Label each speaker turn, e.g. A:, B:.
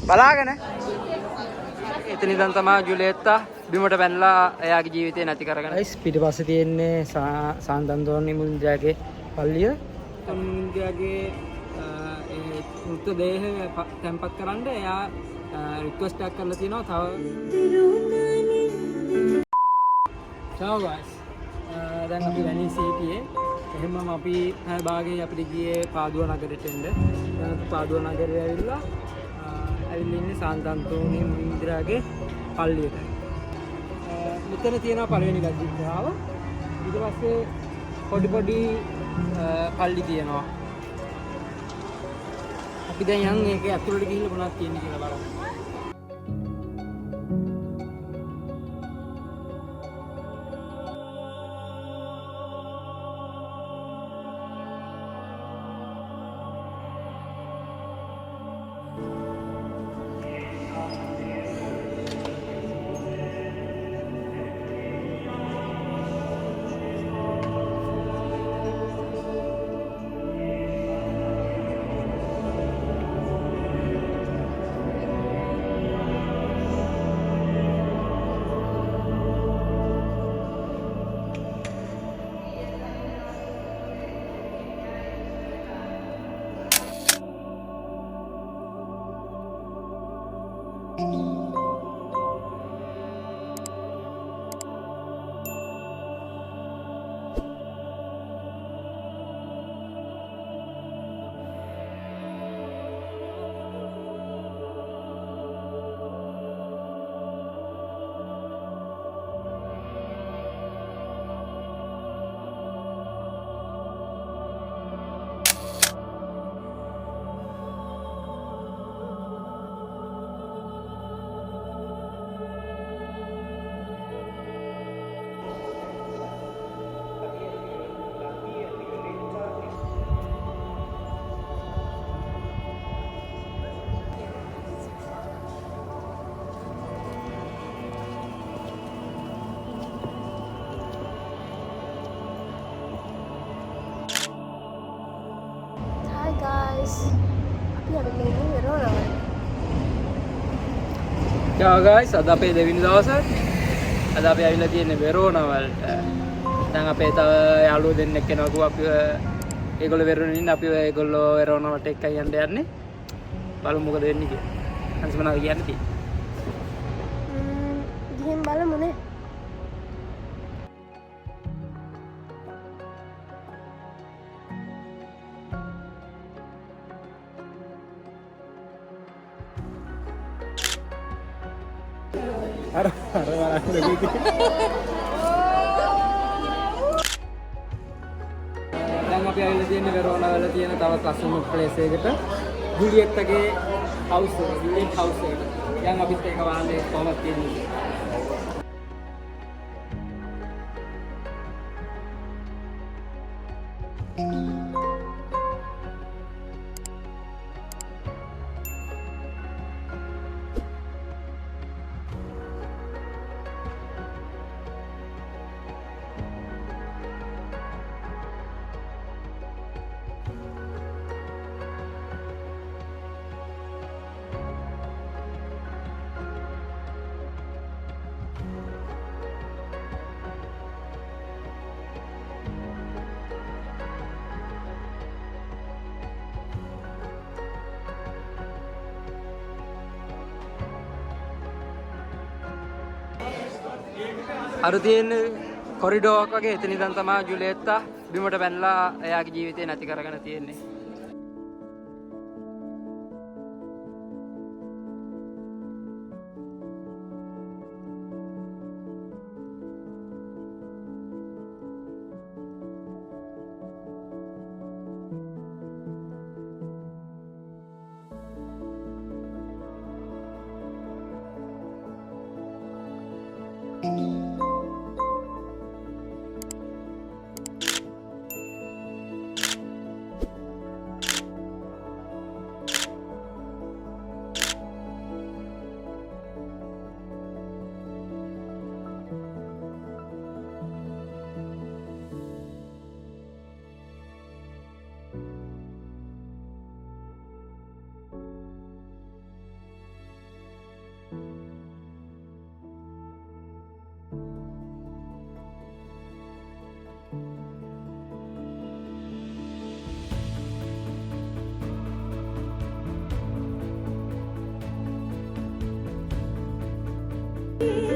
A: බලාගෙන එතන ඉඳන් තමයි ජුලියට්ටා බිමට පැනලා එයාගේ ජීවිතේ නැති කරගෙන. ගයිස් පිටිපස්සේ තියෙන්නේ සාන්තන්තෝනි මුන්ජාගේ පල්ලිය. මුන්ජාගේ ඒ මෘතදේහය තැන්පත් කරන්න එයා රික්වෙස්ට් එකක් කරලා තිනවා තව. Ciao guys. දැන් අපි වෙනිස් සිටියේ. එහෙමම අපි හැම භාගයේ අපිට ගියේ පාදුව නගරෙට එන්න. දැන් අපි පාදුව නගරේ ඇවිල්ලා ඉන්නේ සාන්තන්තෝනි මුන්ජාගේ පල්ලියට. මෙතන තියෙනවා පළවෙනි ගජ්ජිත්‍රාව. ඊට පස්සේ පොඩි පල්ලි තියෙනවා. අපි දැන් යන් ඒකේ ඇතුළට ගිහිල්ලා මොනවද තියෙන්නේ කියලා බලමු. Ciao guys, අද අපේ දෙවෙනි දවසේ. අද අපි ආවිල්ලා තියෙන්නේ වෙරෝනා වලට. දැන් අපේ තව යාළුවෝ දෙන්නෙක් එනවා කිව්වා අපි ඒගොල්ලෝ වෙරෝනේ ඉන්න අපි ඒගොල්ලෝ වෙරෝනා වලට එක්කයි යන්න යන්නේ. බලමු මොකද වෙන්නේ කියලා. අන්තිම මොනවද කියන්නේ තියෙන්නේ?
B: ගිහින් බලමු නේ.
A: අර බලන්න දැන් අපි ආවිල්ලා තියෙන්නේ වෙරෝනා වල තියෙන තවත් ලස්සන ප්ලේස් එකකට. ජුලියට්ටගේ හවුස් එක, ජුලියට් හවුස් එකට. දැන් අපිත් ඒක වහන්නේ කොහොමද කියන්නේ? අර තියෙන කොරිඩෝ එකක් වගේ එතන ඉඳන් තමයි ජුලියට්ටා බිමට පැනලා එයාගේ ජීවිතේ නැති කරගෙන තියෙන්නේ. Thank you.